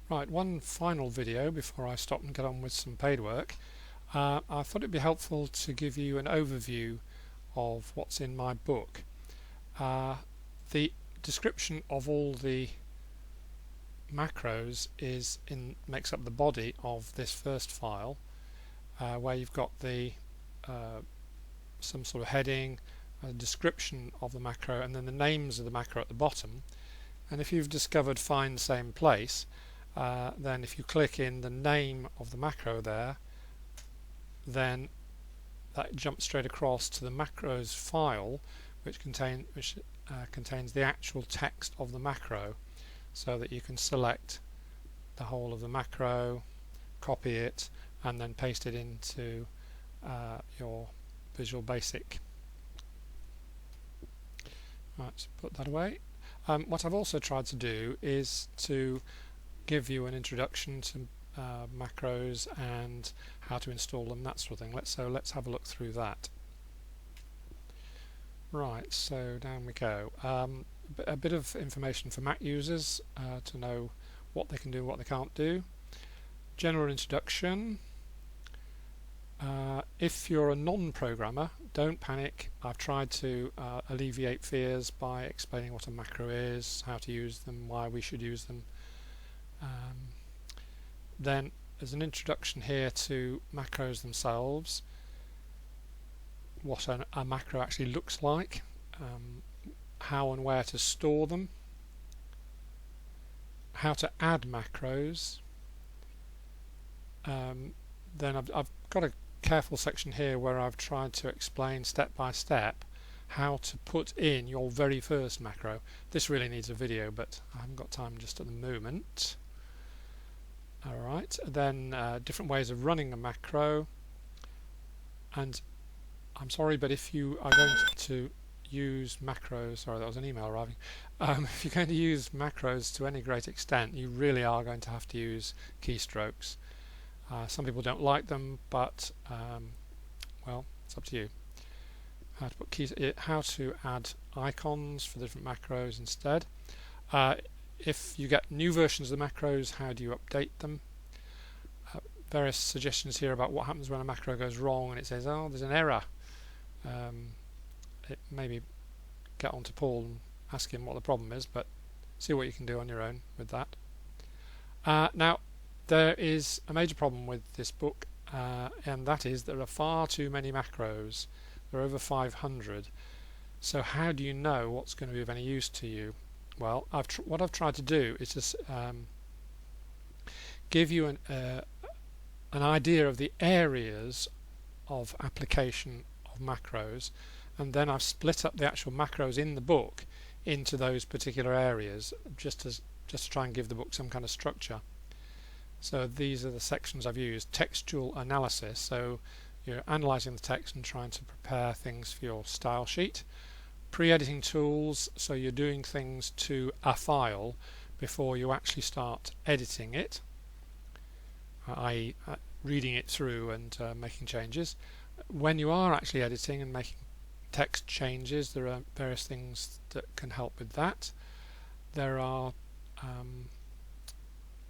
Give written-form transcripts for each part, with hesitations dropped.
Right, one final video before I stop and get on with some paid work. I thought it'd be helpful to give you an overview of what's in my book. The description of all the macros makes up the body of this first file, where you've got the some sort of heading, a description of the macro, and then the names of the macro at the bottom. And if you've discovered find same place, then if you click in the name of the macro there, then that jumps straight across to the macros file, which contains the actual text of the macro, so that you can select the whole of the macro, copy it, and then paste it into your Visual Basic. Right, so put that away. What I've also tried to do is to give you an introduction to macros and how to install them, that sort of thing. Let's have a look through that. Right, so down we go. A bit of information for Mac users to know what they can do and what they can't do. General introduction. If you're a non-programmer, don't panic. I've tried to alleviate fears by explaining what a macro is, how to use them, why we should use them. Then there's an introduction here to macros themselves, what a macro actually looks like, how and where to store them, how to add macros. Then I've got a careful section here where I've tried to explain step by step how to put in your very first macro. This really needs a video, but I haven't got time just at the moment. Alright, then different ways of running a macro, and I'm sorry, but if you are going to use macros, sorry that was an email arriving, if you're going to use macros to any great extent, you really are going to have to use keystrokes. Some people don't like them, but well, it's up to you. How to put how to add icons for different macros instead. If you get new versions of the macros, how do you update them? Various suggestions here about what happens when a macro goes wrong and it says, oh, there's an error. Maybe get on to Paul and ask him what the problem is, but see what you can do on your own with that. Now, there is a major problem with this book, and that is there are far too many macros. There are over 500. So how do you know what's going to be of any use to you? Well, what I've tried to do is just give you an idea of the areas of application of macros, and then I've split up the actual macros in the book into those particular areas, just to try and give the book some kind of structure. So these are the sections I've used. Textual analysis, so you're analysing the text and trying to prepare things for your style sheet. Pre-editing tools, so you're doing things to a file before you actually start editing it, i.e. reading it through and making changes. When you are actually editing and making text changes, there are various things that can help with that. There are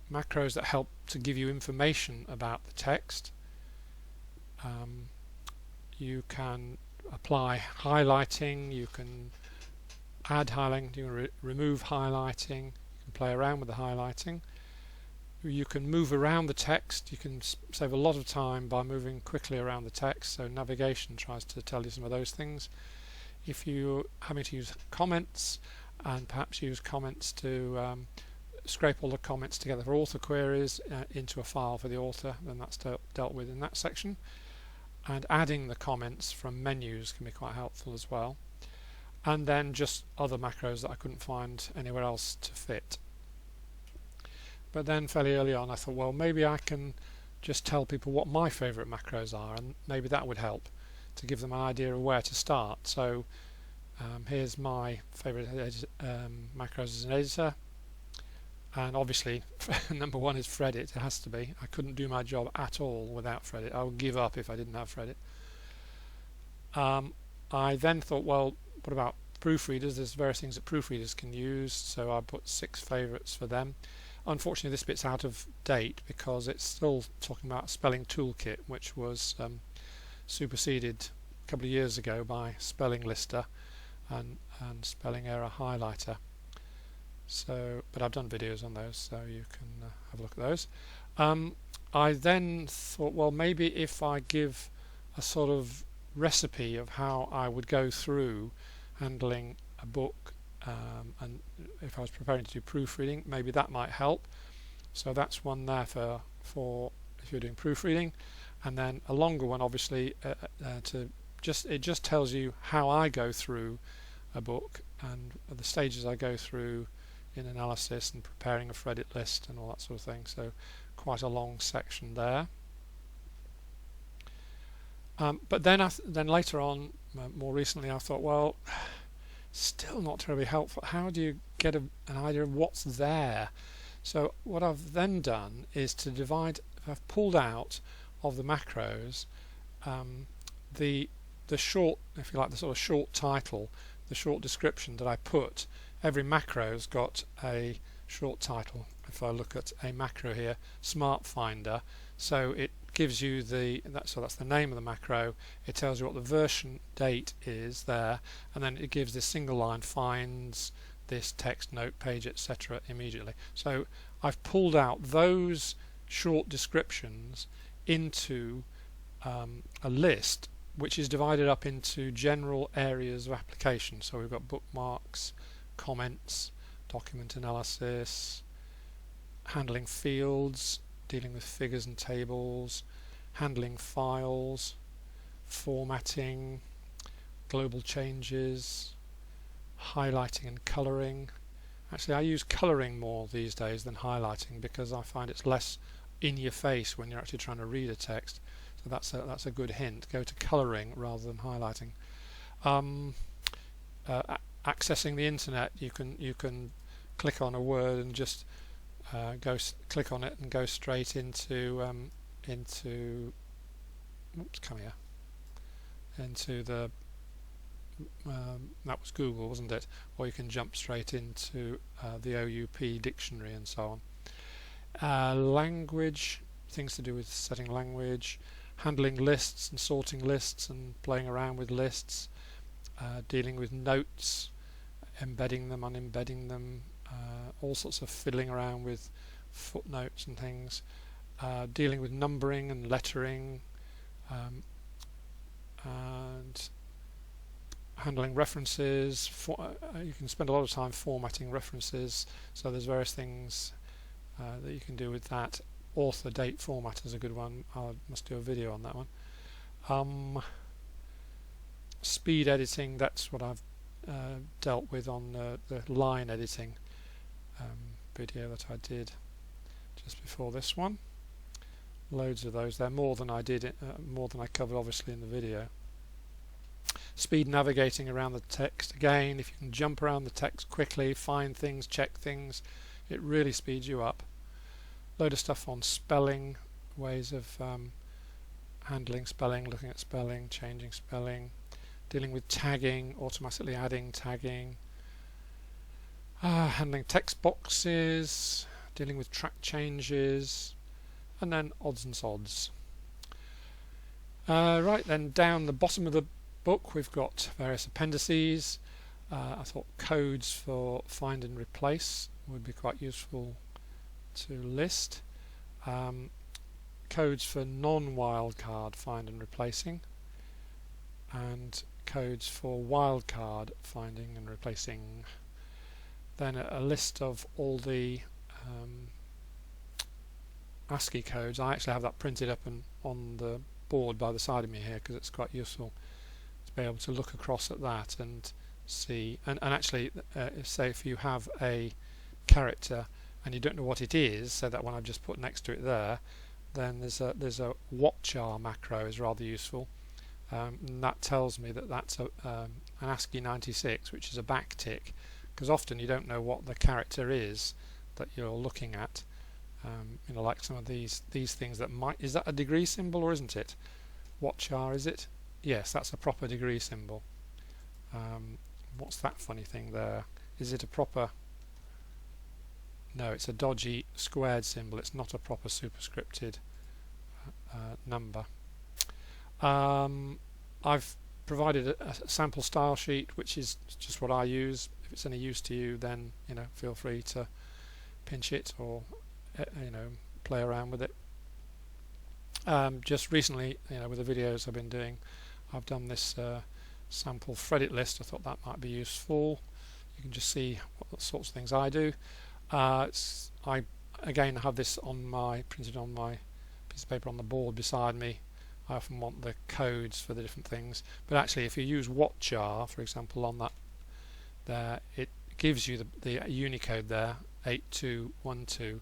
macros that help to give you information about the text. You can apply highlighting, you can add highlighting, you can remove highlighting, you can play around with the highlighting. You can move around the text. You can save a lot of time by moving quickly around the text, so navigation tries to tell you some of those things. If you're having to use comments, and perhaps use comments to scrape all the comments together for author queries into a file for the author, then that's dealt with in that section. And adding the comments from menus can be quite helpful as well. And then just other macros that I couldn't find anywhere else to fit. But then fairly early on I thought, well, maybe I can just tell people what my favourite macros are, and maybe that would help to give them an idea of where to start. So here's my favourite macros as an editor, and obviously number one is Fredit. It has to be. I couldn't do my job at all without Fredit. I would give up if I didn't have Fredit. I then thought, well, what about proofreaders? There's various things that proofreaders can use, so I put 6 favourites for them. unfortunately this bit's out of date because it's still talking about spelling toolkit, which was superseded a couple of years ago by spelling lister and spelling error highlighter. So, but I've done videos on those, so you can have a look at those. I then thought, well, maybe if I give a sort of recipe of how I would go through handling a book, and if I was preparing to do proofreading, maybe that might help. So that's one there for if you're doing proofreading, and then a longer one, obviously, it just tells you how I go through a book and the stages I go through in analysis and preparing a Reddit list and all that sort of thing. So quite a long section there. But then later on, more recently, I thought, well, still not terribly helpful. How do you get an idea of what's there? So what I've then done is to divide. I've pulled out of the macros the short, if you like, the sort of short title, the short description that I put. Every macro's got a short title. If I look at a macro here, Smart Finder, so it gives you that's the name of the macro. It tells you what the version date is there, and then it gives this single line, finds this text, note, page, etc. immediately. So I've pulled out those short descriptions into a list which is divided up into general areas of application. So we've got bookmarks, comments, document analysis, handling fields, dealing with figures and tables, handling files, formatting, global changes, highlighting and colouring. Actually, I use colouring more these days than highlighting because I find it's less in your face when you're actually trying to read a text. So that's a good hint. Go to colouring rather than highlighting. Accessing the internet, you can click on a word and just click on it and go straight into the that was Google, wasn't it? Or you can jump straight into the OUP dictionary and so on. Language, things to do with setting language, handling lists and sorting lists and playing around with lists, dealing with notes, embedding them, unembedding them, all sorts of fiddling around with footnotes and things, dealing with numbering and lettering, and handling references. You can spend a lot of time formatting references, so there's various things that you can do with that. Author date format is a good one. I must do a video on that one. Speed editing, that's what I've dealt with on the line editing video that I did just before this one. Loads of those there, more than I covered obviously in the video. Speed navigating around the text, again, if you can jump around the text quickly, find things, check things, it really speeds you up. Load of stuff on spelling, ways of handling spelling, looking at spelling, changing spelling, dealing with tagging, automatically adding tagging, handling text boxes, dealing with track changes, and then odds and sods. Right, then down the bottom of the book we've got various appendices. I thought codes for find and replace would be quite useful to list. Codes for non-wildcard find and replacing, and codes for wildcard finding and replacing. Then a list of all the ASCII codes. I actually have that printed up and on the board by the side of me here because it's quite useful to be able to look across at that and see. And actually, say if you have a character and you don't know what it is, so that one I've just put next to it there, then there's a watchar macro is rather useful. And that tells me that that's an ASCII 96, which is a backtick, because often you don't know what the character is that you're looking at. You know, like some of these things that might, is that a degree symbol or isn't it? Watchar, is it? Yes, that's a proper degree symbol. What's that funny thing there? Is it a proper? No, it's a dodgy squared symbol. It's not a proper superscripted number. I've provided a sample style sheet, which is just what I use. If it's any use to you, then feel free to pinch it or play around with it. Just recently, with the videos I've been doing, I've done this sample threaded list. I thought that might be useful. You can just see what sorts of things I do. I again have this printed on my piece of paper on the board beside me. I often want the codes for the different things, but actually if you use WatchR, for example, on that there, it gives you the Unicode there, 8212,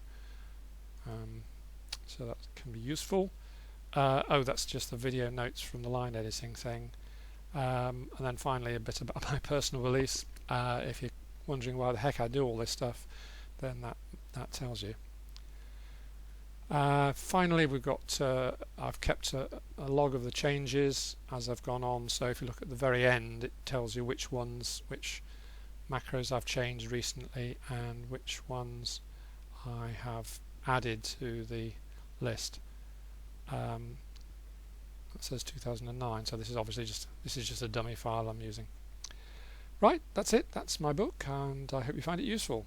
so that can be useful. Oh, that's just the video notes from the line editing thing. And then finally a bit about my personal release. If you're wondering why the heck I do all this stuff, then that tells you. Finally, we've got I've kept a log of the changes as I've gone on, so if you look at the very end, it tells you which macros I've changed recently and which ones I have added to the list. That says 2009, so this is obviously just a dummy file I'm using. Right, that's it. That's my book, and I hope you find it useful.